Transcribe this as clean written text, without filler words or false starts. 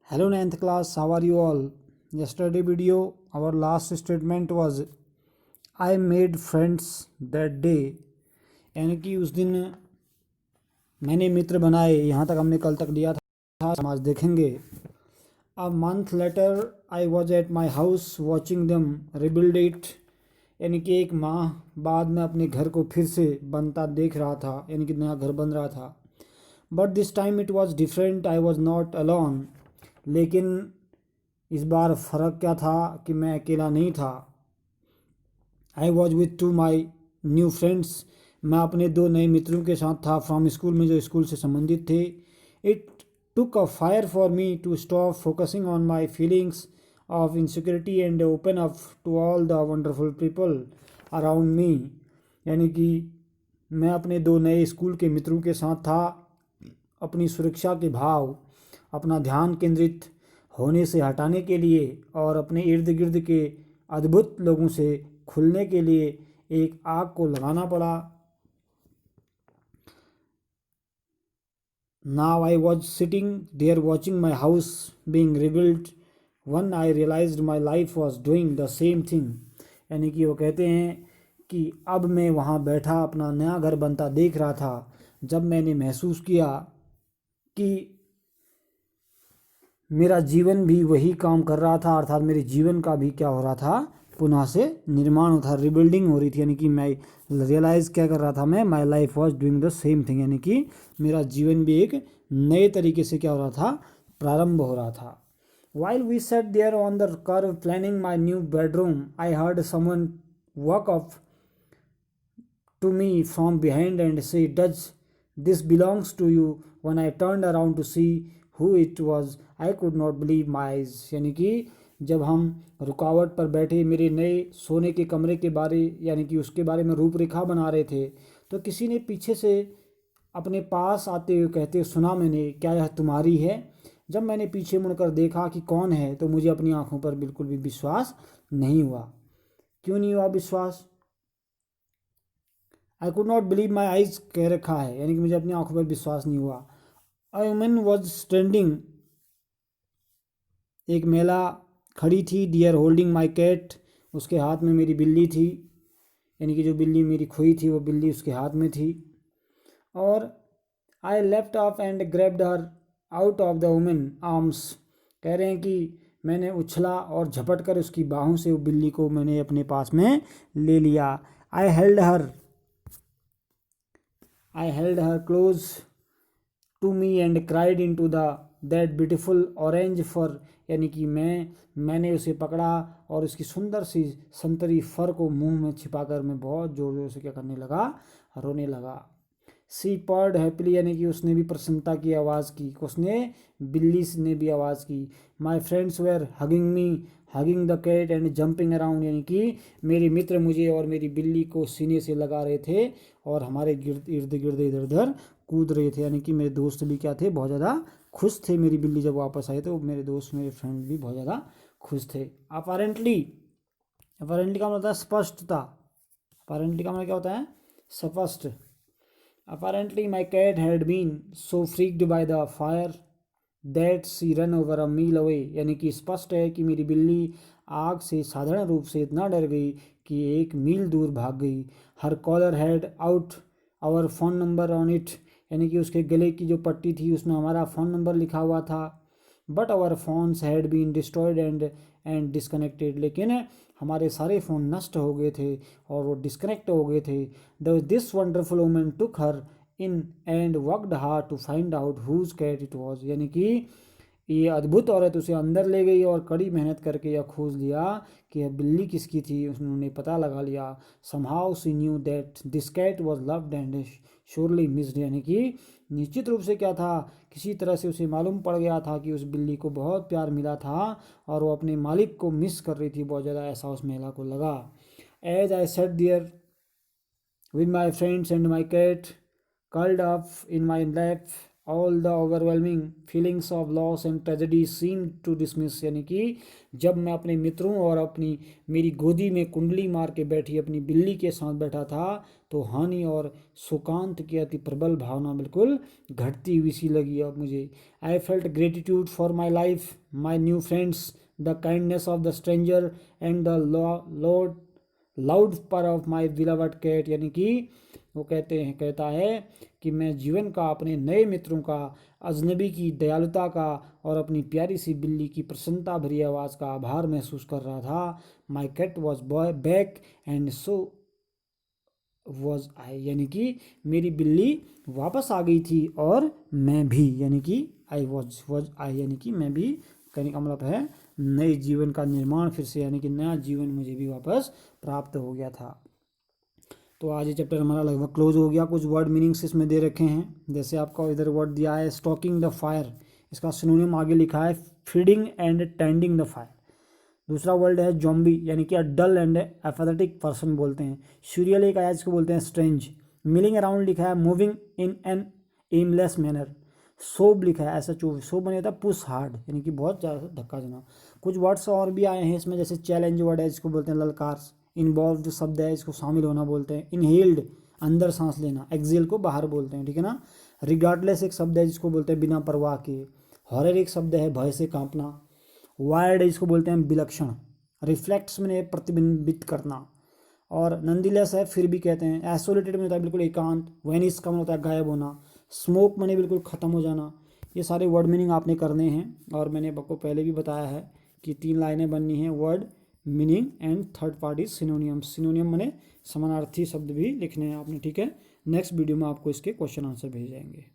Hello 9th class, how are you all? Yesterday video, our last statement was I made friends that day. यानी कि उस दिन मैंने मित्र बनाए। यहाँ तक हमने कल तक लिया था, हम आज देखेंगे। A month later, I was at my house watching them rebuild it. यानी कि एक माह बाद मैं अपने घर को फिर से बनता देख रहा था, यानी कि नया घर बन रहा था। But this time it was different, I was not alone. लेकिन इस बार फ़र्क क्या था कि मैं अकेला नहीं था। I was with two my new friends, मैं अपने दो नए मित्रों के साथ था फ्रॉम स्कूल में, जो स्कूल से संबंधित थे। It took a fire for me to stop focusing on my feelings of insecurity and open up to all the wonderful people around me. यानी कि मैं अपने दो नए स्कूल के मित्रों के साथ था। अपनी सुरक्षा के भाव, अपना ध्यान केंद्रित होने से हटाने के लिए और अपने इर्द गिर्द के अद्भुत लोगों से खुलने के लिए एक आग को लगाना पड़ा। Now I was sitting there watching my house being rebuild when I realized my life was doing the same thing. यानी कि वो कहते हैं कि अब मैं वहाँ बैठा अपना नया घर बनता देख रहा था, जब मैंने महसूस किया कि मेरा जीवन भी वही काम कर रहा था, अर्थात मेरे जीवन का भी क्या हो रहा था, पुनः से निर्माण हो था, रिबिल्डिंग हो रही थी। यानी कि मैं रियलाइज़ क्या कर रहा था, मैं माई life was doing the same thing. यानी कि मेरा जीवन भी एक नए तरीके से क्या हो रहा था, प्रारंभ हो रहा था। While we sat there on the curb planning my new bedroom, I heard someone walk up to me from behind and say, "Does this belongs to you?" When I turned around to see who it was, I could not believe my eyes. यानी कि जब हम रुकावट पर बैठे मेरे नए सोने के कमरे के बारे, यानी कि उसके बारे में रूपरेखा बना रहे थे, तो किसी ने पीछे से अपने पास आते हुए कहते सुना मैंने, क्या यह तुम्हारी है? जब मैंने पीछे मुड़कर देखा कि कौन है, तो मुझे अपनी आंखों पर बिल्कुल भी विश्वास नहीं हुआ। क्यों नहीं हुआ विश्वास? I could not believe my eyes कह रखा है, यानी कि मुझे अपनी आंखों पर विश्वास नहीं हुआ। अ वुमन वॉज स्टैंडिंग, एक महिला खड़ी थी, डियर होल्डिंग माई कैट, उसके हाथ में मेरी बिल्ली थी। यानी कि जो बिल्ली मेरी खोई थी वो बिल्ली उसके हाथ में थी। और I left of and grabbed her out of the woman arms, कह रहे हैं कि मैंने उछला और झपट कर उसकी बाहों से वो बिल्ली को मैंने अपने पास में ले लिया। I held her close to me and cried into the that beautiful orange fur. यानी कि मैंने उसे पकड़ा और उसकी सुंदर सी संतरी फर को मुंह में छिपाकर मैं बहुत ज़ोर ज़ोर से क्या करने लगा, रोने लगा। सी पर्ड हैप्पीली, यानी कि उसने भी प्रसन्नता की आवाज़ की, उसने बिल्ली ने भी आवाज़ की। My friends were hugging me, hugging the cat and jumping around, यानी कि मेरे मित्र मुझे और मेरी बिल्ली को सीने से लगा रहे थे और हमारे इर्द गिर्द इधर उधर कूद रहे थे। यानी कि मेरे दोस्त भी क्या थे, बहुत ज़्यादा खुश थे। मेरी बिल्ली जब वापस आई तो मेरे दोस्त, मेरे फ्रेंड भी बहुत ज़्यादा खुश थे। अपारेंटली, अपारेंटली का मतलब होता है स्पष्टता। अपारेंटली का मतलब क्या होता है, स्पष्ट। Apparently, my cat had been so freaked by the fire that she ran over a mile away. यानी कि स्पष्ट है कि मेरी बिल्ली आग से साधारण रूप से इतना डर गई कि एक मील दूर भाग गई। Her collar had out our phone number on it, यानी कि उसके गले की जो पट्टी थी उसमें हमारा फ़ोन नंबर लिखा हुआ था। But our phones had been destroyed and disconnected, लेकिन हमारे सारे फ़ोन नष्ट हो गए थे और वो डिस्कनेक्ट हो गए थे। This wonderful woman took her in and worked hard to find out whose cat it was. यानी कि ये अद्भुत औरत उसे अंदर ले गई और कड़ी मेहनत करके यह खोज लिया कि यह बिल्ली किसकी थी। उन्होंने पता लगा लिया। Somehow she knew that this cat was loved and surely missed, यानी कि निश्चित रूप से क्या था, किसी तरह से उसे मालूम पड़ गया था कि उस बिल्ली को बहुत प्यार मिला था और वो अपने मालिक को मिस कर रही थी बहुत ज़्यादा, ऐसा उस महिला को लगा। As I sat there with my friends and my cat curled up in my lap all the overwhelming feelings of loss and tragedy seem to dismiss, यानी कि जब मैं अपने मित्रों और अपनी मेरी गोदी में कुंडली मार के बैठी अपनी बिल्ली के साथ बैठा था तो हानि और सुकांत की अति प्रबल भावना बिल्कुल घटती हुई सी लगी अब मुझे। I felt gratitude for my life, my new friends, the kindness of the stranger and the Lord loud पर ऑफ माई बिलवड कैट, यानी कि वो कहता है कि मैं जीवन का, अपने नए मित्रों का, अजनबी की दयालुता का और अपनी प्यारी सी बिल्ली की प्रसन्नता भरी आवाज़ का आभार महसूस कर रहा था। My cat was boy back and so was I, यानी कि मेरी बिल्ली वापस आ गई थी और मैं भी, यानी कि आई वॉज आई, यानी कि मैं भी, कहने का मतलब है नए जीवन का निर्माण फिर से, यानी कि नया जीवन मुझे भी वापस प्राप्त हो गया था। तो आज ये चैप्टर हमारा लगभग क्लोज हो गया। कुछ वर्ड मीनिंग्स इसमें दे रखे हैं, जैसे आपका इधर वर्ड दिया है स्टोकिंग द फायर, इसका सिनोनिम आगे लिखा है feeding and tending the fire. दूसरा वर्ड है जॉम्बी, यानी कि डल एंड एपैथेटिक पर्सन बोलते हैं। सीरियल एक आया जिसको बोलते हैं स्ट्रेंज। मिलिंग अराउंड लिखा है moving in an aimless manner. सोब लिखा है ऐसा चो, सोब बने होता है पुश हार्ड, यानी कि बहुत ज़्यादा धक्का देना। कुछ वर्ड्स और भी आए हैं इसमें, जैसे चैलेंज वर्ड है जिसको बोलते हैं ललकार। इन्वॉल्व जो शब्द है इसको शामिल होना बोलते हैं। इनहेल्ड अंदर सांस लेना, एक्सेल को बाहर बोलते हैं, ठीक है ना। रिगार्डलेस एक शब्द है जिसको बोलते हैं बिना परवाह के। हॉरर एक शब्द है भय से कांपना। वायर्ड इसको बोलते हैं विलक्षण। रिफ्लेक्ट्स में प्रतिबिंबित करना। और नंदीलेस है फिर भी कहते हैं। आइसोलेटेड में होता है बिल्कुल एकांत। वेनिस का मतलब होता है गायब होना। स्मोक मने बिल्कुल ख़त्म हो जाना। ये सारे वर्ड मीनिंग आपने करने हैं और मैंने आपको पहले भी बताया है कि 3 लाइनें बननी हैं, word meaning and third party सिनोनियम। सिनोनियम मने समानार्थी शब्द भी लिखने हैं आपने, ठीक है। नेक्स्ट वीडियो में आपको इसके क्वेश्चन आंसर भेज जाएंगे।